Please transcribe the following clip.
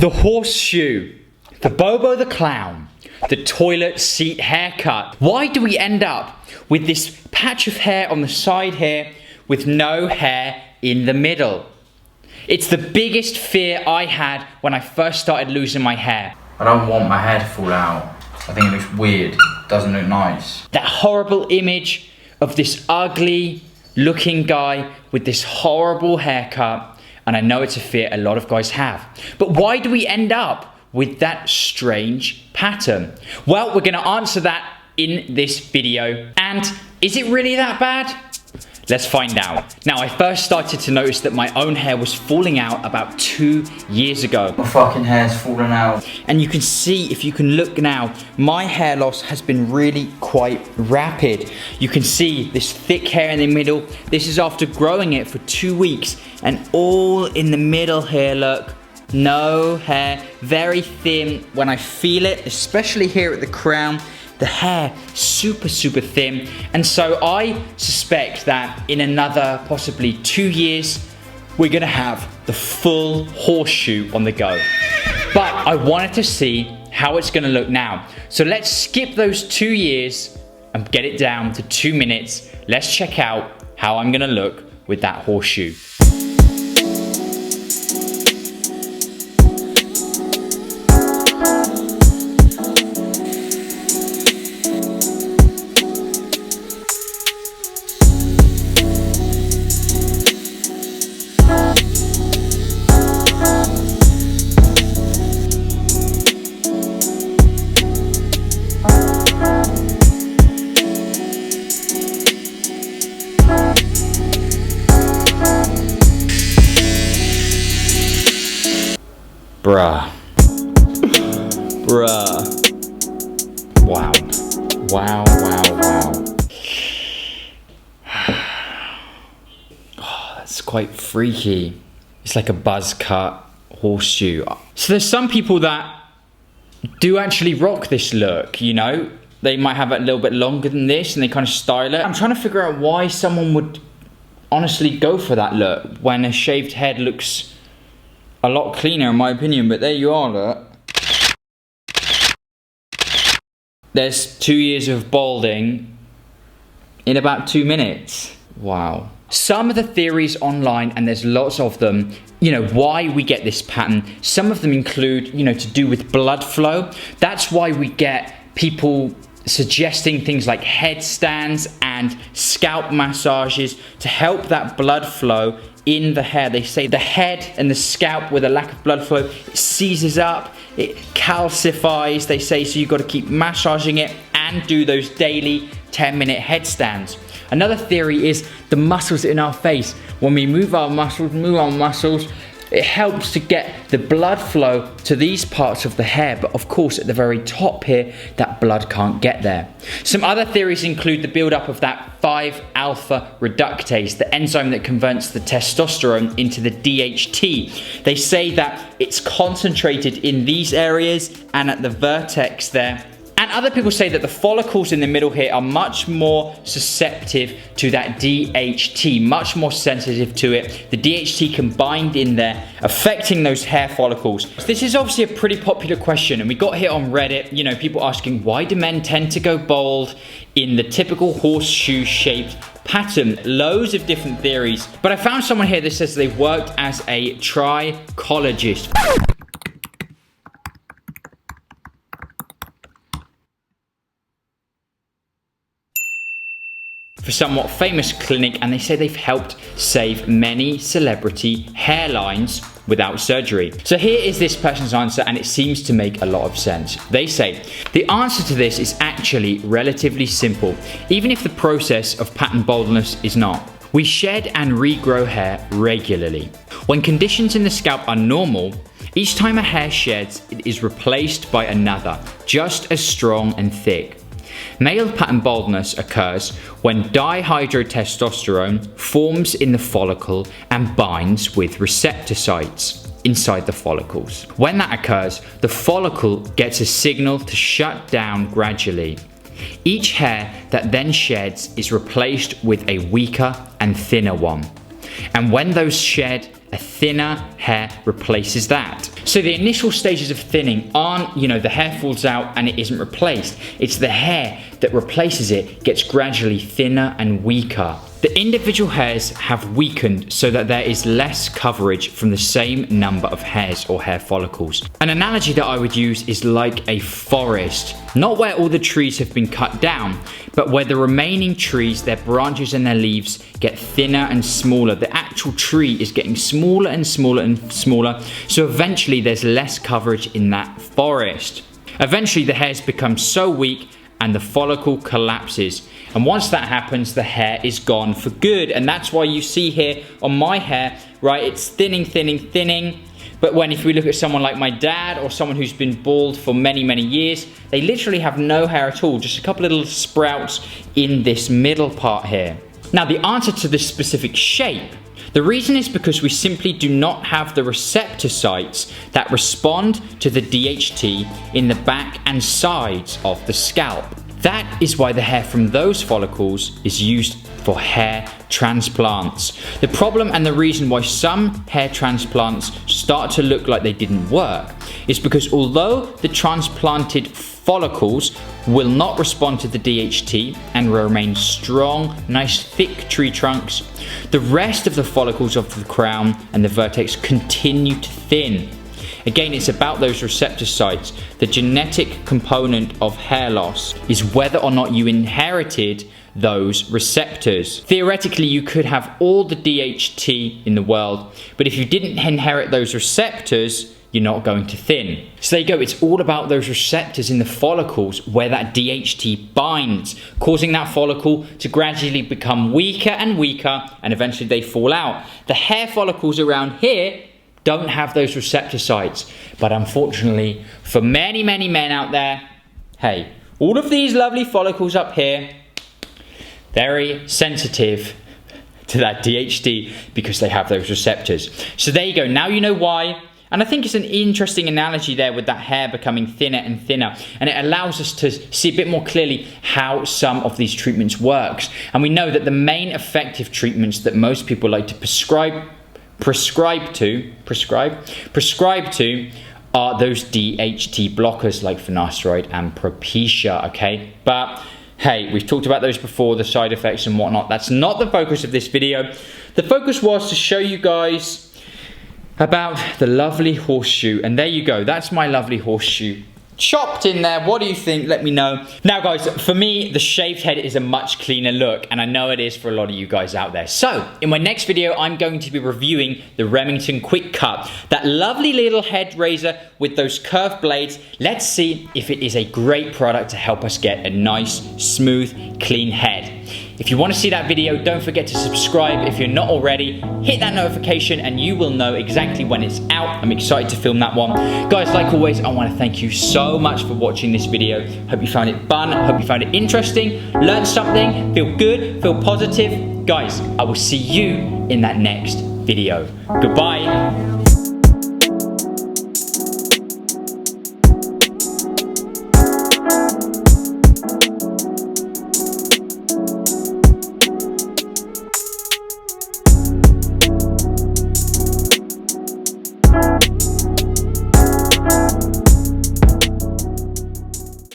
The horseshoe, the Bobo the clown, the toilet seat haircut. Why do we end up with this patch of hair on the side here with no hair in the middle? It's the biggest fear I had when I first started losing my hair. I don't want my hair to fall out. I think it looks weird. It doesn't look nice. That horrible image of this ugly looking guy with this horrible haircut. And I know it's a fear a lot of guys have. But why do we end up with that strange pattern? Well, we're gonna answer that in this video. And is it really that bad? Let's find out. Now, I first started to notice that my own hair was falling out about 2 years ago. My fucking hair's falling out. And you can see, if you can look now, my hair loss has been really quite rapid. You can see this thick hair in the middle. This is after growing it for 2 weeks. And all in the middle here, look, no hair, very thin. When I feel it, especially here at the crown, the hair super thin. And so I suspect that in another possibly 2 years, we're gonna have the full horseshoe on the go. But I wanted to see how it's gonna look now. So let's skip those 2 years and get it down to 2 minutes. Let's check out how I'm gonna look with that horseshoe. Bruh. Wow. Oh, that's quite freaky. It's like a buzz cut horseshoe. So there's some people that do actually rock this look, you know? They might have it a little bit longer than this and they kind of style it. I'm trying to figure out why someone would honestly go for that look when a shaved head looks a lot cleaner in my opinion, but there you are, look. There's 2 years of balding in about 2 minutes. Wow. Some of the theories online, and there's lots of them, you know, why we get this pattern. Some of them include, you know, to do with blood flow. That's why we get people suggesting things like headstands and scalp massages to help that blood flow in the hair. They say the head and the scalp with a lack of blood flow, it seizes up, it calcifies, they say, so you've got to keep massaging it and do those daily 10-minute headstands. Another theory is the muscles in our face. When we move our muscles, it helps to get the blood flow to these parts of the hair, but of course at the very top here, that blood can't get there. Some other theories include the buildup of that 5-alpha reductase, the enzyme that converts the testosterone into the DHT. They say that it's concentrated in these areas and at the vertex there. And other people say that the follicles in the middle here are much more susceptible to that DHT, much more sensitive to it. The DHT can bind in there, affecting those hair follicles. This is obviously a pretty popular question, and we got here on Reddit, you know, people asking, why do men tend to go bald in the typical horseshoe-shaped pattern? Loads of different theories. But I found someone here that says they've worked as a trichologist. For a somewhat famous clinic, and they say they've helped save many celebrity hairlines without surgery. So here is this person's answer, and it seems to make a lot of sense. They say, the answer to this is actually relatively simple, even if the process of pattern baldness is not. We shed and regrow hair regularly. When conditions in the scalp are normal, each time a hair sheds, it is replaced by another, just as strong and thick. Male pattern baldness occurs when dihydrotestosterone forms in the follicle and binds with receptor sites inside the follicles. When that occurs, the follicle gets a signal to shut down gradually. Each hair that then sheds is replaced with a weaker and thinner one. And when those shed a thinner hair replaces that. So the initial stages of thinning aren't, the hair falls out and it isn't replaced. It's the hair that replaces it gets gradually thinner and weaker. The individual hairs have weakened so that there is less coverage from the same number of hairs or hair follicles. An analogy that I would use is like a forest, not where all the trees have been cut down, but where the remaining trees, their branches and their leaves get thinner and smaller. The actual tree is getting smaller and smaller and smaller, so eventually there's less coverage in that forest. Eventually the hairs become so weak and the follicle collapses. And once that happens, the hair is gone for good. And that's why you see here on my hair, right, it's thinning, thinning, thinning. But if we look at someone like my dad or someone who's been bald for many, many years, they literally have no hair at all, just a couple of little sprouts in this middle part here. Now, the answer to this specific shape, the reason is because we simply do not have the receptor sites that respond to the DHT in the back and sides of the scalp. That is why the hair from those follicles is used for hair transplants. The problem and the reason why some hair transplants start to look like they didn't work is because although the transplanted follicles will not respond to the DHT and remain strong, nice thick tree trunks, the rest of the follicles of the crown and the vertex continue to thin. Again, it's about those receptor sites. The genetic component of hair loss is whether or not you inherited those receptors. Theoretically, you could have all the DHT in the world, but if you didn't inherit those receptors, you're not going to thin. So there you go, it's all about those receptors in the follicles where that DHT binds, causing that follicle to gradually become weaker and weaker, and eventually they fall out. The hair follicles around here don't have those receptor sites, but unfortunately for many, many men out there, hey, all of these lovely follicles up here, very sensitive to that DHT because they have those receptors. So there you go, now you know why. And I think it's an interesting analogy there with that hair becoming thinner and thinner, and it allows us to see a bit more clearly how some of these treatments works. And we know that the main effective treatments that most people like to prescribe to are those DHT blockers like finasteride and Propecia, okay? But hey, we've talked about those before, the side effects and whatnot. That's not the focus of this video. The focus was to show you guys about the lovely horseshoe, and there you go, that's my lovely horseshoe chopped in there. What do you think? Let me know. Now guys, for me, the shaved head is a much cleaner look, and I know it is for a lot of you guys out there. So, in my next video, I'm going to be reviewing the Remington Quick Cut, that lovely little head razor with those curved blades. Let's see if it is a great product to help us get a nice, smooth, clean head. If you want to see that video, don't forget to subscribe if you're not already. Hit that notification and you will know exactly when it's out. I'm excited to film that one. Guys, like always, I want to thank you so much for watching this video. Hope you found it fun. Hope you found it interesting. Learned something. Feel good. Feel positive. Guys, I will see you in that next video. Goodbye.